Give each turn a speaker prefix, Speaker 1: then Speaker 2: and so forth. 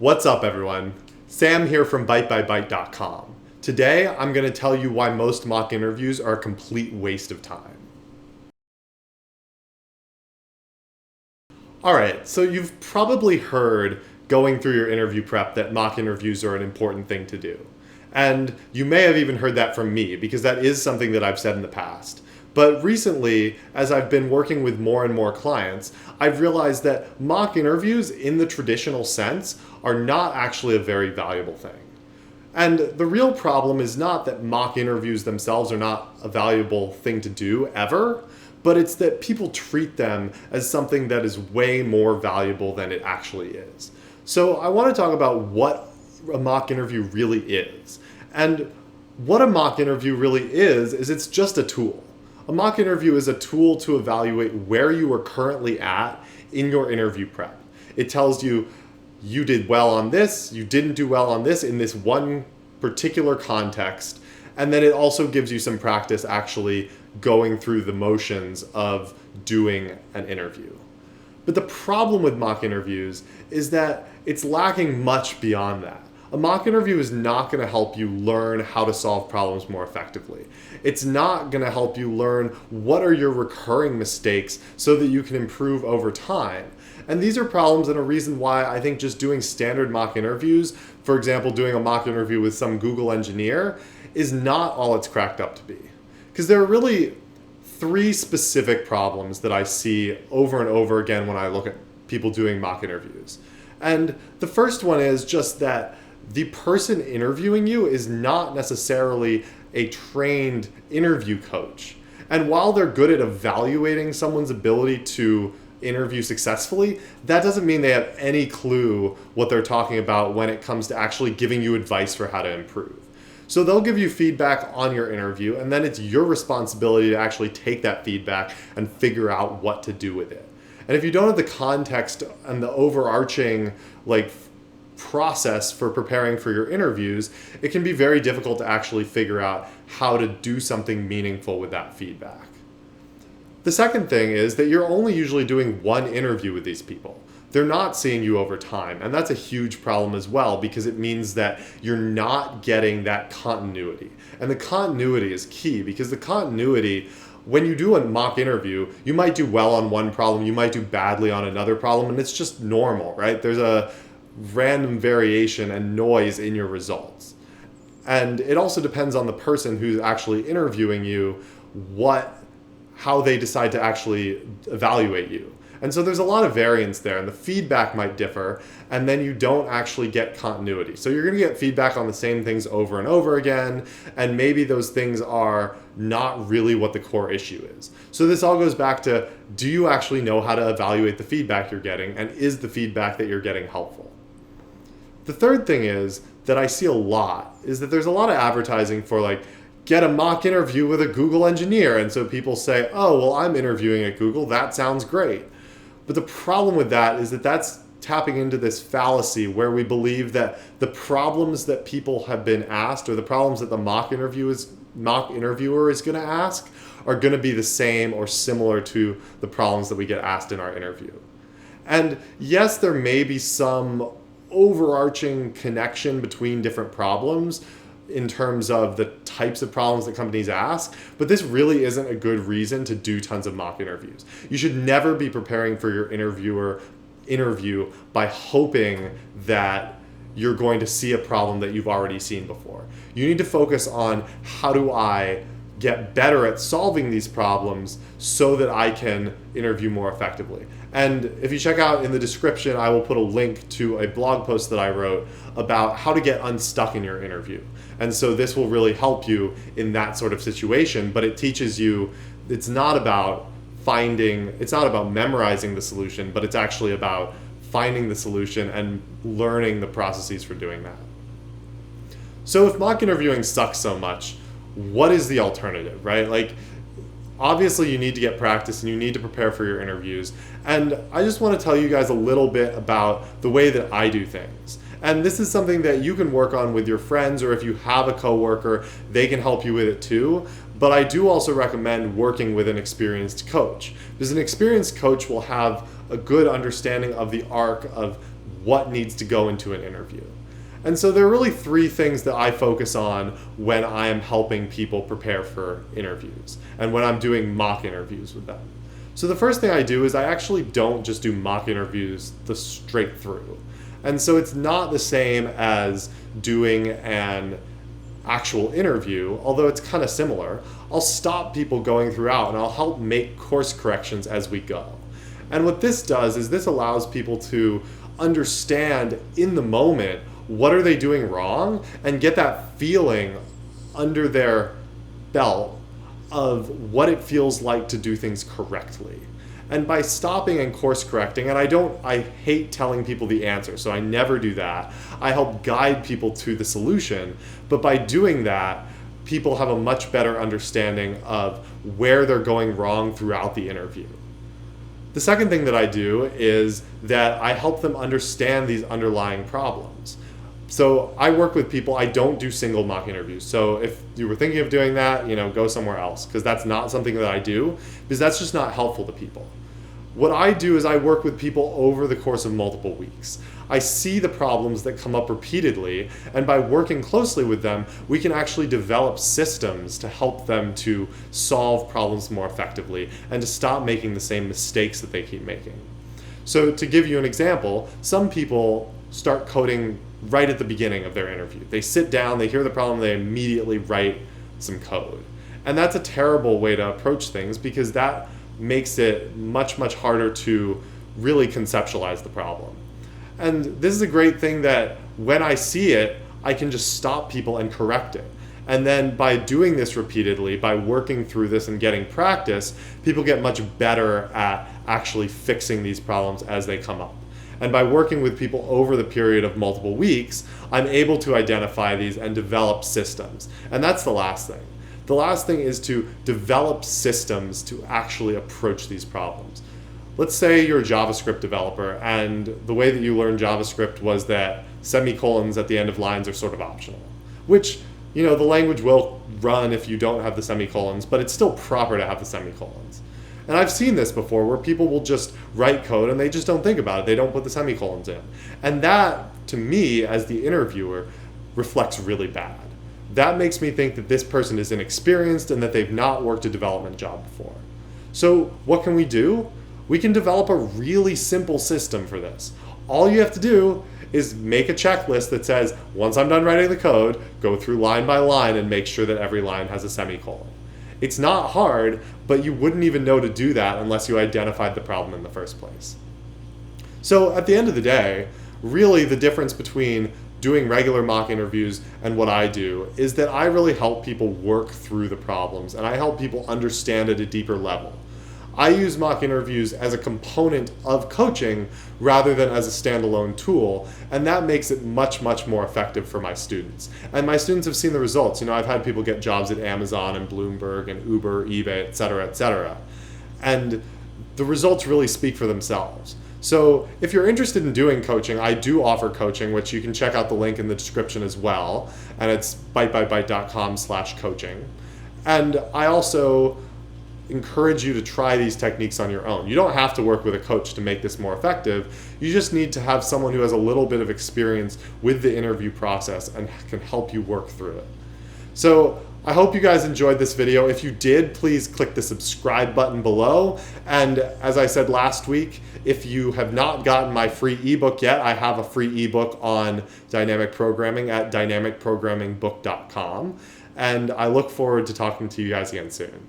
Speaker 1: What's up, everyone? Sam here from ByteByByte.com. Today, I'm going to tell you why most mock interviews are a complete waste of time. Alright, so you've probably heard going through your interview prep that mock interviews are an important thing to do. And you may have even heard that from me, because that is something that I've said in the past. But recently, as I've been working with more and more clients, I've realized that mock interviews in the traditional sense are not actually a very valuable thing. And the real problem is not that mock interviews themselves are not a valuable thing to do ever, but it's that people treat them as something that is way more valuable than it actually is. So I want to talk about what a mock interview really is. And what a mock interview really is it's just a tool. A mock interview is a tool to evaluate where you are currently at in your interview prep. It tells you you did well on this, you didn't do well on this in this one particular context, and then it also gives you some practice actually going through the motions of doing an interview. But the problem with mock interviews is that it's lacking much beyond that. A mock interview is not going to help you learn how to solve problems more effectively. It's not going to help you learn what are your recurring mistakes so that you can improve over time. And these are problems and a reason why I think just doing standard mock interviews, for example, doing a mock interview with some Google engineer, is not all it's cracked up to be. Because there are really three specific problems that I see over and over again when I look at people doing mock interviews. And the first one is just that the person interviewing you is not necessarily a trained interview coach. And while they're good at evaluating someone's ability to interview successfully, that doesn't mean they have any clue what they're talking about when it comes to actually giving you advice for how to improve. So they'll give you feedback on your interview, and then it's your responsibility to actually take that feedback and figure out what to do with it. And if you don't have the context and the overarching process for preparing for your interviews, it can be very difficult to actually figure out how to do something meaningful with that feedback. The second thing is that you're only usually doing one interview with these people. They're not seeing you over time, and that's a huge problem as well because it means that you're not getting that continuity. And the continuity is key because the continuity, when you do a mock interview, you might do well on one problem, you might do badly on another problem, and it's just normal, right? There's a random variation and noise in your results. And it also depends on the person who's actually interviewing you, how they decide to actually evaluate you. And so there's a lot of variance there, and the feedback might differ, and then you don't actually get continuity. So you're going to get feedback on the same things over and over again, and maybe those things are not really what the core issue is. So this all goes back to, do you actually know how to evaluate the feedback you're getting, and is the feedback that you're getting helpful? The third thing is that I see a lot is that there's a lot of advertising for get a mock interview with a Google engineer. And so people say, oh, well, I'm interviewing at Google. That sounds great. But the problem with that is that that's tapping into this fallacy where we believe that the problems that people have been asked or the problems that the mock interviewer is going to ask are going to be the same or similar to the problems that we get asked in our interview. And yes, there may be some overarching connection between different problems in terms of the types of problems that companies ask, but this really isn't a good reason to do tons of mock interviews. You should never be preparing for your interview by hoping that you're going to see a problem that you've already seen before. You need to focus on, how do I get better at solving these problems so that I can interview more effectively. And if you check out in the description, I will put a link to a blog post that I wrote about how to get unstuck in your interview. And so this will really help you in that sort of situation, but it teaches you it's not about memorizing the solution, but it's actually about finding the solution and learning the processes for doing that. So if mock interviewing sucks so much, what is the alternative, right? Obviously you need to get practice and you need to prepare for your interviews. And I just want to tell you guys a little bit about the way that I do things. And this is something that you can work on with your friends, or if you have a coworker, they can help you with it too. But I do also recommend working with an experienced coach, because an experienced coach will have a good understanding of the arc of what needs to go into an interview. And so there are really three things that I focus on when I am helping people prepare for interviews and when I'm doing mock interviews with them. So the first thing I do is I actually don't just do mock interviews the straight through. And so it's not the same as doing an actual interview, although it's kind of similar. I'll stop people going throughout and I'll help make course corrections as we go. And what this does is this allows people to understand in the moment what are they doing wrong and get that feeling under their belt of what it feels like to do things correctly. And by stopping and course correcting, and I hate telling people the answer, so I never do that. I help guide people to the solution, but by doing that, people have a much better understanding of where they're going wrong throughout the interview. The second thing that I do is that I help them understand these underlying problems. So I work with people, I don't do single mock interviews. So if you were thinking of doing that, go somewhere else, because that's not something that I do, because that's just not helpful to people. What I do is I work with people over the course of multiple weeks. I see the problems that come up repeatedly, and by working closely with them, we can actually develop systems to help them to solve problems more effectively and to stop making the same mistakes that they keep making. So to give you an example, some people start coding right at the beginning of their interview. They sit down, they hear the problem, they immediately write some code. And that's a terrible way to approach things because that makes it much, much harder to really conceptualize the problem. And this is a great thing that when I see it, I can just stop people and correct it. And then by doing this repeatedly, by working through this and getting practice, people get much better at actually fixing these problems as they come up. And by working with people over the period of multiple weeks, I'm able to identify these and develop systems. And that's the last thing. The last thing is to develop systems to actually approach these problems. Let's say you're a JavaScript developer and the way that you learned JavaScript was that semicolons at the end of lines are sort of optional, which, the language will run if you don't have the semicolons, but it's still proper to have the semicolons. And I've seen this before where people will just write code and they just don't think about it. They don't put the semicolons in. And that, to me, as the interviewer, reflects really bad. That makes me think that this person is inexperienced and that they've not worked a development job before. So what can we do? We can develop a really simple system for this. All you have to do is make a checklist that says, once I'm done writing the code, go through line by line and make sure that every line has a semicolon. It's not hard, but you wouldn't even know to do that unless you identified the problem in the first place. So at the end of the day, really the difference between doing regular mock interviews and what I do is that I really help people work through the problems and I help people understand at a deeper level. I use mock interviews as a component of coaching rather than as a standalone tool, and that makes it much, much more effective for my students. And my students have seen the results. I've had people get jobs at Amazon and Bloomberg and Uber, eBay, et cetera, et cetera. And the results really speak for themselves. So if you're interested in doing coaching, I do offer coaching, which you can check out the link in the description as well. And it's bytebybyte.com/coaching. And I also encourage you to try these techniques on your own. You don't have to work with a coach to make this more effective. You just need to have someone who has a little bit of experience with the interview process and can help you work through it. So I hope you guys enjoyed this video. If you did, please click the subscribe button below. And as I said last week, if you have not gotten my free ebook yet, I have a free ebook on dynamic programming at dynamicprogrammingbook.com. And I look forward to talking to you guys again soon.